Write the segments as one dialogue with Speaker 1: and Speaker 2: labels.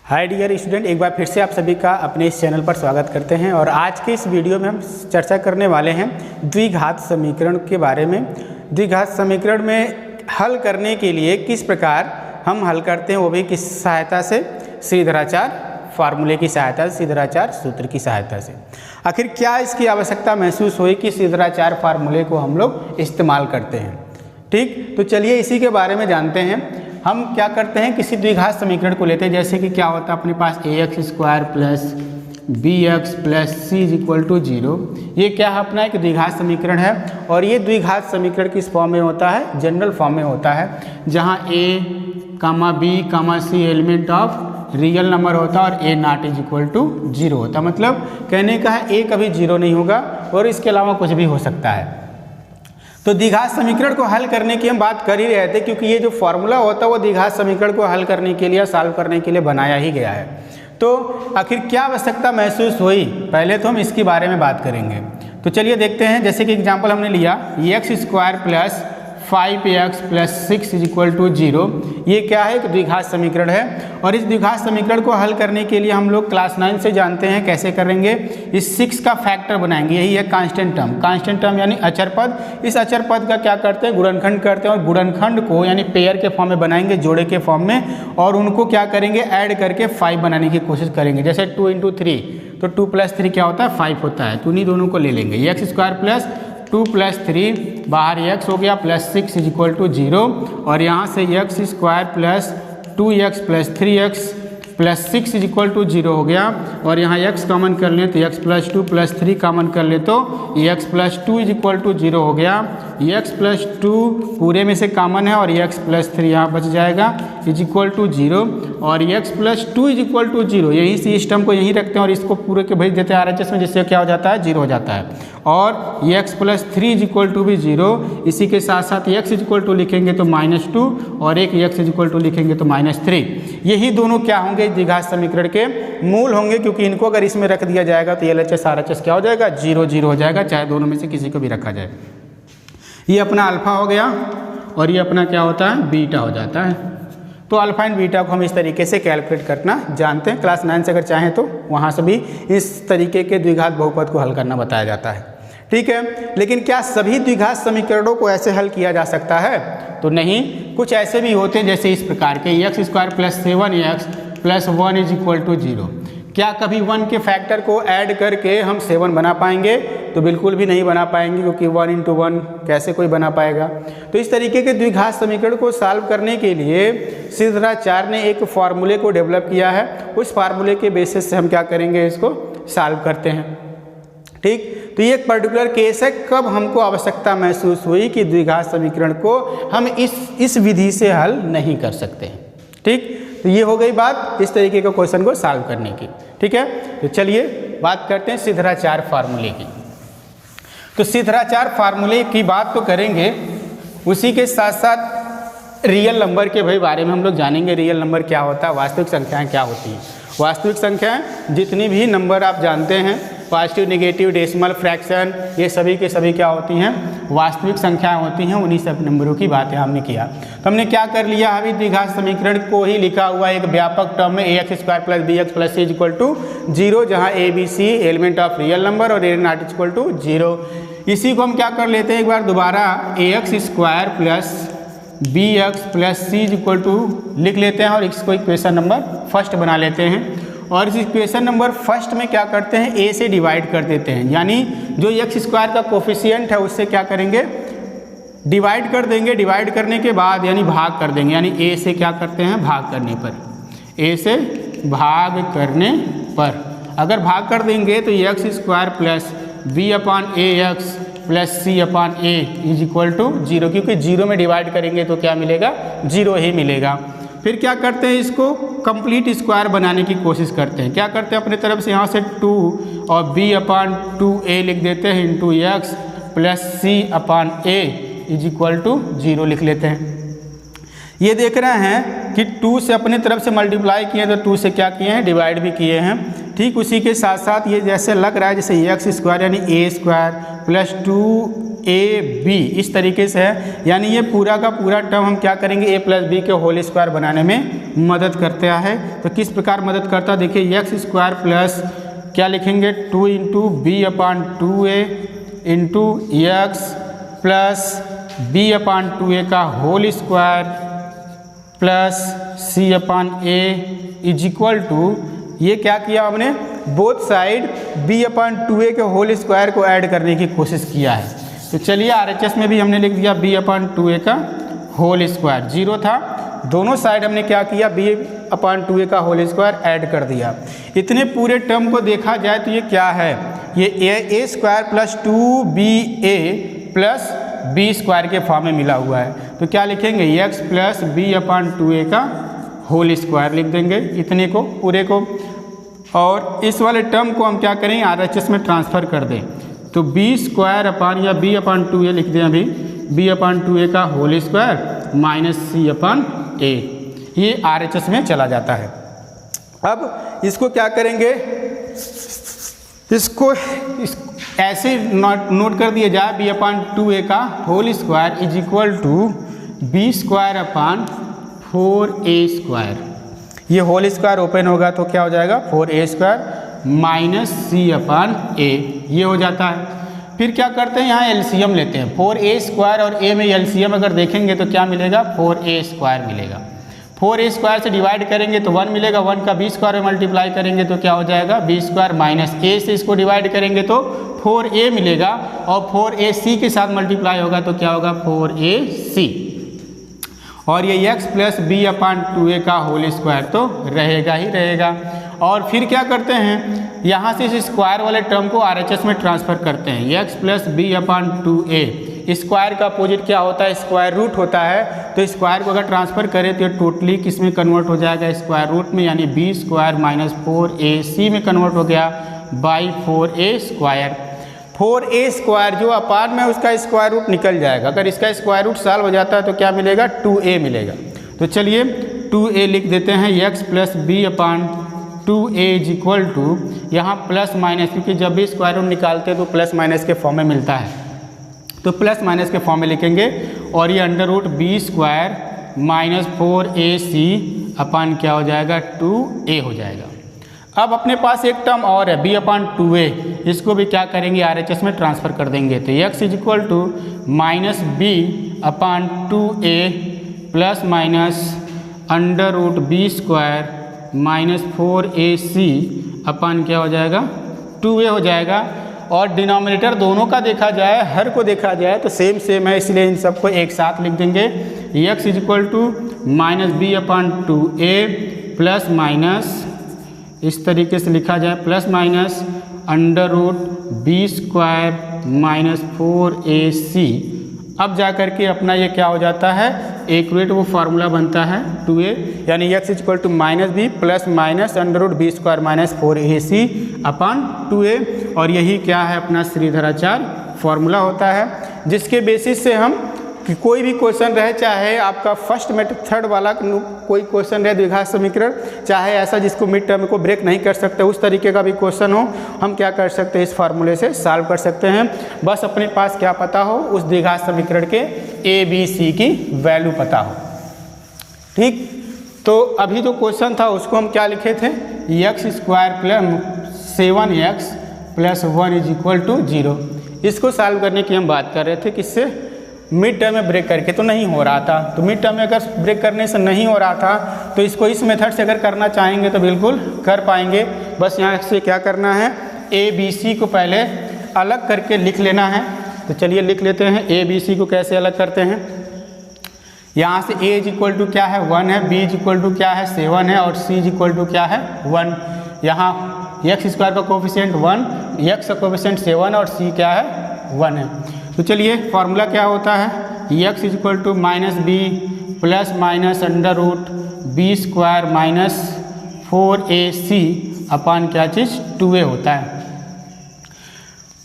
Speaker 1: Hi dear student, एक बार फिर से आप सभी का अपने इस चैनल पर स्वागत करते हैं। और आज के इस वीडियो में हम चर्चा करने वाले हैं द्विघात समीकरण के बारे में। द्विघात समीकरण में हल करने के लिए किस प्रकार हम हल करते हैं, वो भी किस सहायता से, श्रीधराचार्य फार्मूले की सहायता से, श्रीधराचार्य सूत्र की सहायता से। आखिर क्या इसकी आवश्यकता महसूस हुई कि श्रीधराचार्य फार्मूले को हम लोग इस्तेमाल करते हैं। ठीक, तो चलिए इसी के बारे में जानते हैं। हम क्या करते हैं, किसी द्विघात समीकरण को लेते हैं, जैसे कि क्या होता है अपने पास ax² plus bx plus c is equal to 0। ये क्या है, अपना एक द्विघात समीकरण है। और ये द्विघात समीकरण किस फॉर्म में होता है, जनरल फॉर्म में होता है, जहाँ a, b, c element of real number होता है और a not is equal to 0 होता है। मतलब कहने का है a कभी 0 नहीं होगा और इसके अलावा कुछ भी हो सकता है। तो द्विघात समीकरण को हल करने की हम बात कर ही रहे थे, क्योंकि ये जो फॉर्मूला होता है वो द्विघात समीकरण को हल करने के लिए, सॉल्व करने के लिए बनाया ही गया है। तो आखिर क्या आवश्यकता महसूस हुई, पहले तो हम इसके बारे में बात करेंगे। तो चलिए देखते हैं। जैसे कि एग्जांपल हमने लिया x² plus 5x plus 6 is equal to 0। ये क्या है, एक द्विघात समीकरण है। और इस द्विघात समीकरण को हल करने के लिए हम लोग क्लास 9 से जानते हैं कैसे करेंगे। इस 6 का फैक्टर बनाएंगे, यही है कांस्टेंट टर्म। कांस्टेंट टर्म यानी अचर पद। इस अचर पद का क्या करते हैं, गुणनखंड करते हैं, और गुणनखंड को यानी पेयर के फॉर्म में बनाएंगे, जोड़े के फॉर्म में, और उनको क्या करेंगे, ऐड करके 5 बनाने की कोशिश करेंगे। जैसे 2 × 3, तो 2 + 3 क्या होता है, 5 होता है। तो उन्हीं दोनों को ले लेंगे। x² प्लस 2 + 3, बाहर x हो गया, प्लस 6 इज इक्वल टू 0। और यहाँ से x² plus 2x plus 3x plus 6 is equal to 0 हो गया। और यहाँ x कॉमन कर लें तो x + 2 + 3 कॉमन कर ले तो x + 2 इज इक्वल टू 0 हो गया। x + 2 पूरे में से कॉमन है और x + 3 यहाँ बच जाएगा, इज इक्वल टू 0। और x + 2 इज इक्वल टू 0, यहीं से इस टर्म को यहीं रखते हैं और इसको पूरे के भेज देते हैं RHS में, जिससे क्या हो जाता है, 0 हो जाता है। और x + 3 इज इक्वल टू भी 0। इसी के साथ साथ x इज इक्वल टू लिखेंगे तो -2, और एक x इज इक्वल टू लिखेंगे तो -3। यही दोनों क्या होंगे, द्विघात समीकरण के मूल होंगे, क्योंकि इनको अगर इसमें रख दिया जाएगा तो LHS RHS क्या हो जाएगा, 0 हो जाएगा, चाहे दोनों में से किसी को भी रखा जाए। ये अपना अल्फा हो गया और ये अपना क्या होता है, बीटा हो जाता है। तो अल्फा एंड बीटा को हम इस तरीके से कैलकुलेट करना जानते हैं। क्लास 9 से अगर चाहें तो वहाँ से भी इस तरीके के द्विघात बहुपद को हल करना बताया जाता है। ठीक है, लेकिन क्या सभी द्विघात समीकरणों को ऐसे हल किया जा सकता है, तो नहीं। कुछ ऐसे भी होते हैं जैसे इस प्रकार के x² plus 7x plus 1 is equal to 0। क्या कभी 1 के फैक्टर को ऐड करके हम 7 बना पाएंगे, तो बिल्कुल भी नहीं बना पाएंगे, क्योंकि 1 × 1 कैसे कोई बना पाएगा। तो इस तरीके के द्विघात समीकरण को सॉल्व करने के लिए श्रीधराचार्य ने एक फार्मूले को डेवलप किया है। उस फार्मूले के बेसिस से हम क्या करेंगे, इसको सॉल्व करते हैं। ठीक, तो ये एक पर्टिकुलर केस है, कब हमको आवश्यकता महसूस हुई कि द्विघात समीकरण को हम इस विधि से हल नहीं कर सकते हैं। ठीक, तो ये हो गई बात इस तरीके के क्वेश्चन को सॉल्व करने की। ठीक है, तो चलिए बात करते हैं श्रीधराचार्य फार्मूले की। तो श्रीधराचार्य फार्मूले की बात तो करेंगे, उसी के साथ साथ रियल नंबर के भाई बारे में हम लोग जानेंगे। रियल नंबर क्या होता है, वास्तविक संख्याएं क्या होती हैं। वास्तविक संख्याएं जितनी भी नंबर आप जानते हैं, पॉजिटिव, नेगेटिव, डेसिमल, फ्रैक्शन, ये सभी के सभी क्या होती हैं, वास्तविक संख्याएं होती हैं। उन्हीं सब नंबरों की बातें हमने किया। तो हमने क्या कर लिया, अभी द्विघात समीकरण को ही लिखा हुआ एक व्यापक टर्म में ax² plus bx plus c is equal to 0, जहाँ a, b, c element of real number और a नॉट इक्वल टू 0। इसी को हम क्या कर लेते हैं, एक बार दोबारा ax² plus bx plus c is equal to लिख लेते हैं और इसको इक्वेशन नंबर फर्स्ट बना लेते हैं। और इस इक्वेशन नंबर फर्स्ट में क्या करते हैं, a से डिवाइड कर देते हैं, यानी जो x² का कोफिशिएंट है उससे क्या करेंगे, डिवाइड कर देंगे। डिवाइड करने के बाद यानी भाग कर देंगे, यानी a से क्या करते हैं, भाग करने पर, a से भाग करने पर अगर भाग कर देंगे तो x² plus b/ax plus c/a is equal to 0, क्योंकि 0 में डिवाइड करेंगे तो क्या मिलेगा, 0 ही मिलेगा। फिर क्या करते हैं, इसको कंप्लीट स्क्वायर बनाने की कोशिश करते हैं। क्या करते हैं, अपने तरफ से यहाँ से 2 और b/2a लिख देते हैं into x plus c/a is equal to 0 लिख लेते हैं। ये देख रहे हैं कि 2 से अपने तरफ से मल्टीप्लाई किए तो 2 से क्या किए हैं, डिवाइड भी किए हैं। ठीक उसी के साथ साथ ये जैसे लग रहा है जैसे x² यानी a² प्लस 2 ए बी इस तरीके से है, यानी ये पूरा का पूरा टर्म हम क्या करेंगे ए प्लस बी के होल स्क्वायर बनाने में मदद करता है। तो किस प्रकार मदद करता है देखिए, एक्स स्क्वायर प्लस क्या लिखेंगे 2 into b upon 2a into x plus b upon 2a का whole square plus c upon a is equal to, ये क्या किया हमने both side b upon 2a के होल स्क्वायर को ऐड करने की कोशिश किया है। तो चलिए RHS में भी हमने लिख दिया b अपान 2a का होल स्क्वायर, जीरो था, दोनों साइड हमने क्या किया b अपान 2a का होल स्क्वायर ऐड कर दिया। इतने पूरे टर्म को देखा जाए तो ये क्या है, ये a square plus 2ba plus b square के फॉर्म में मिला हुआ है। तो क्या लिखेंगे x plus b upon 2a का होल स्क्वायर लिख देंगे इतने को पूरे को, और इस वाले टर्म को हम क्या करेंगे RHS में ट्रांसफ़र कर दें। तो b स्क्वायर अपान या b अपान 2a लिख दें अभी, b अपान 2a का whole square minus c upon a, ये RHS में चला जाता है। अब इसको क्या करेंगे, इसको ऐसे नोट कर दिया जाए b अपान 2a का whole square is equal to b square upon 4a square, ये होल स्क्वायर ओपन होगा तो क्या हो जाएगा 4a square minus c upon a, ये हो जाता है। फिर क्या करते हैं यहाँ एलसीएम लेते हैं, 4a स्क्वायर और a में एलसीएम अगर देखेंगे तो क्या मिलेगा 4a स्क्वायर मिलेगा, 4a स्क्वायर से डिवाइड करेंगे तो 1 मिलेगा, 1 का b स्क्वायर में मल्टीप्लाई करेंगे तो क्या हो जाएगा b स्क्वायर माइनस a से इसको डिवाइड करेंगे तो 4a मिलेगा, और 4ac के साथ मल्टीप्लाई होगा तो क्या होगा 4ac, और ये x plus b upon 2a का होल स्क्वायर तो रहेगा ही रहेगा। और फिर क्या करते हैं, यहाँ से इस स्क्वायर वाले टर्म को RHS में ट्रांसफ़र करते हैं, x plus b upon 2a, square का अपोजिट क्या होता है स्क्वायर रूट होता है, तो स्क्वायर को अगर ट्रांसफ़र करें तो ये टोटली किस में कन्वर्ट हो जाएगा स्क्वायर रूट में, यानी b स्क्वायर माइनस 4ac में कन्वर्ट हो गया by 4a square. 4a square जो अपान में उसका स्क्वायर रूट निकल जाएगा, अगर इसका स्क्वायर रूट सॉल्व हो जाता है तो क्या मिलेगा 2a मिलेगा। तो चलिए 2a लिख देते हैं, x plus b upon 2a is equal to, यहाँ प्लस माइनस, क्योंकि जब भी स्क्वायर रूट निकालते हैं तो प्लस माइनस के फॉर्म में मिलता है, तो प्लस माइनस के फॉर्म में लिखेंगे, और ये under root B square minus 4ac upon क्या हो जाएगा 2a हो जाएगा। अब अपने पास एक टर्म और है b अपान 2a, इसको भी क्या करेंगे RHS में ट्रांसफ़र कर देंगे, तो x is equal to minus b upon 2a plus minus under root B square minus 4ac upon क्या हो जाएगा 2a हो जाएगा। और डिनोमिनेटर दोनों का देखा जाए, हर को देखा जाए तो सेम है, इसलिए इन सबको एक साथ लिख देंगे, x is equal to minus b upon 2a plus minus, इस तरीके से लिखा जाए plus minus under root B square minus 4ac। अब जा कर के अपना ये क्या हो जाता है एक्यूरेट वो फार्मूला बनता है 2a, यानी x is equal to minus B plus minus under root B square minus 4ac upon 2a, और यही क्या है अपना श्रीधराचार्य फार्मूला होता है, जिसके बेसिस से हम कोई भी क्वेश्चन रहे, चाहे आपका फर्स्ट मेथड वाला कोई क्वेश्चन रहे द्विघात समीकरण, चाहे ऐसा जिसको मिड टर्म को ब्रेक नहीं कर सकते उस तरीके का भी क्वेश्चन हो, हम क्या कर सकते हैं इस फार्मूले से सॉल्व कर सकते हैं। बस अपने पास क्या पता हो, उस द्विघात समीकरण के a b c की वैल्यू पता हो। ठीक, तो अभी जो क्वेश्चन था उसको हम क्या लिखे थे, x square plus 7x plus 1 is equal to 0। इसको सॉल्व करने की हम बात कर रहे थे, किससे मिड टर्म में ब्रेक करके तो नहीं हो रहा था, तो मिड टर्म में अगर ब्रेक करने से नहीं हो रहा था तो इसको इस मेथड से अगर करना चाहेंगे तो बिल्कुल कर पाएंगे। बस यहाँ से क्या करना है a b c को पहले अलग करके लिख लेना है। तो चलिए लिख लेते हैं a b c को कैसे अलग करते हैं। यहाँ से a इज इक्वल टू क्या है 1 है, b इज इक्वल टू क्या है 7 है, और c इज इक्वल टू क्या है 1। यहाँ x स्क्वायर का कोफिशिएंट 1, x का कोफिशिएंट 7 और c क्या है 1 है। तो चलिए फार्मूला क्या होता है, x is equal to minus B plus minus under root B square minus 4ac upon क्या चीज़ 2a होता है।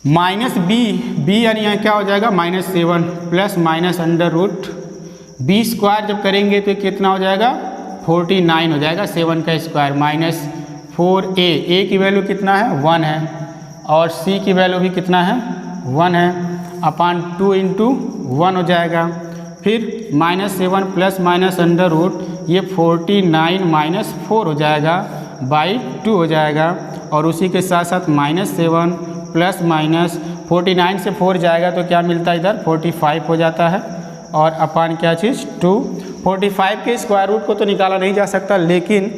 Speaker 1: माइनस बी यानी यहाँ क्या हो जाएगा minus 7 plus minus under root B square जब करेंगे तो कितना हो जाएगा 49 हो जाएगा, 7 का स्क्वायर माइनस 4a की वैल्यू कितना है 1 है, और c की वैल्यू भी कितना है 1 है, अपान 2 इंटू 1 हो जाएगा। फिर -7 प्लस माइनस अंडर रूट ये 49 माइनस 4 हो जाएगा बाई 2 हो जाएगा। और उसी के साथ साथ -7 प्लस माइनस 49 से 4 जाएगा तो क्या मिलता है इधर 45 हो जाता है। और अपान क्या चीज़ 2। 45 के स्क्वायर रूट को तो निकाला नहीं जा सकता, लेकिन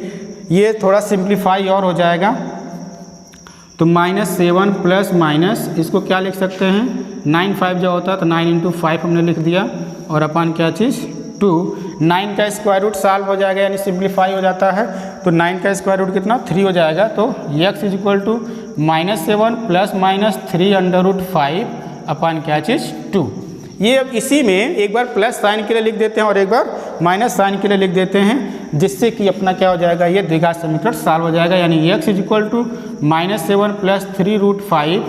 Speaker 1: ये थोड़ा सिंप्लीफाई और हो जाएगा। तो -7 प्लस माइनस इसको क्या लिख सकते हैं 9 5 जो होता है तो 9 इंटू 5 हमने लिख दिया। और अपान क्या चीज़ 2। 9 का स्क्वायर रूट सॉल्व हो जाएगा यानी सिंप्लीफाई हो जाता है। तो 9 का स्क्वायर रूट कितना 3 हो जाएगा। तो x equal to -7 plus minus 3 under root 5 upon क्या चीज़ 2। ये अब इसी में एक बार प्लस साइन के लिए लिख देते हैं और एक बार माइनस साइन के लिए लिख देते हैं, जिससे कि अपना क्या हो जाएगा ये द्विघात समीकरण सॉल्व हो जाएगा। यानी x equal to -7 plus 3 root 5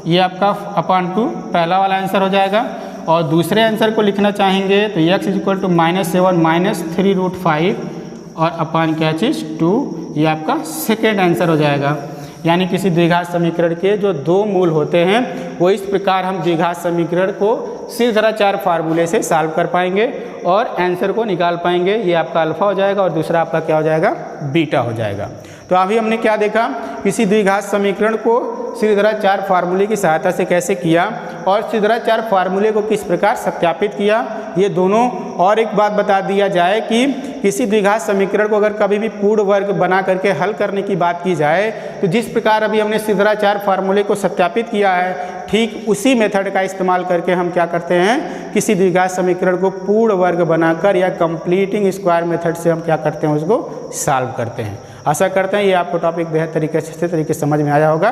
Speaker 1: ये आपका अपान 2 पहला वाला आंसर हो जाएगा। और दूसरे आंसर को लिखना चाहेंगे तो x equal to -7 minus 3 root 5 और अपान क्या चीज़ 2 ये आपका सेकेंड आंसर हो जाएगा। यानी किसी द्विघात समीकरण के जो दो मूल होते हैं वो इस प्रकार हम द्विघात समीकरण को सिद्धाचार फार्मूले से सॉल्व कर पाएंगे और आंसर को निकाल पाएंगे। ये आपका अल्फा हो जाएगा और दूसरा आपका क्या हो जाएगा बीटा हो जाएगा। तो अभी हमने क्या देखा, किसी द्विघात समीकरण को सिद्धाचार फार्मूले की सहायता से कैसे किया और सिद्धाचार फार्मूले को किस प्रकार सत्यापित किया, ये दोनों। और एक बात बता दिया जाए कि किसी द्विघात समीकरण को अगर कभी भी पूर्ण वर्ग बना करके हल करने की बात की जाए तो जिस प्रकार अभी हमने सिद्धाचार फार्मूले को सत्यापित किया है, ठीक उसी मेथड का इस्तेमाल करके हम क्या करते हैं किसी द्विघात समीकरण को पूर्ण वर्ग बनाकर या कंप्लीटिंग स्क्वायर मेथड से हम क्या करते हैं उसको सॉल्व करते हैं। आशा करते हैं ये आपको टॉपिक बेहद तरीके से समझ में आया होगा।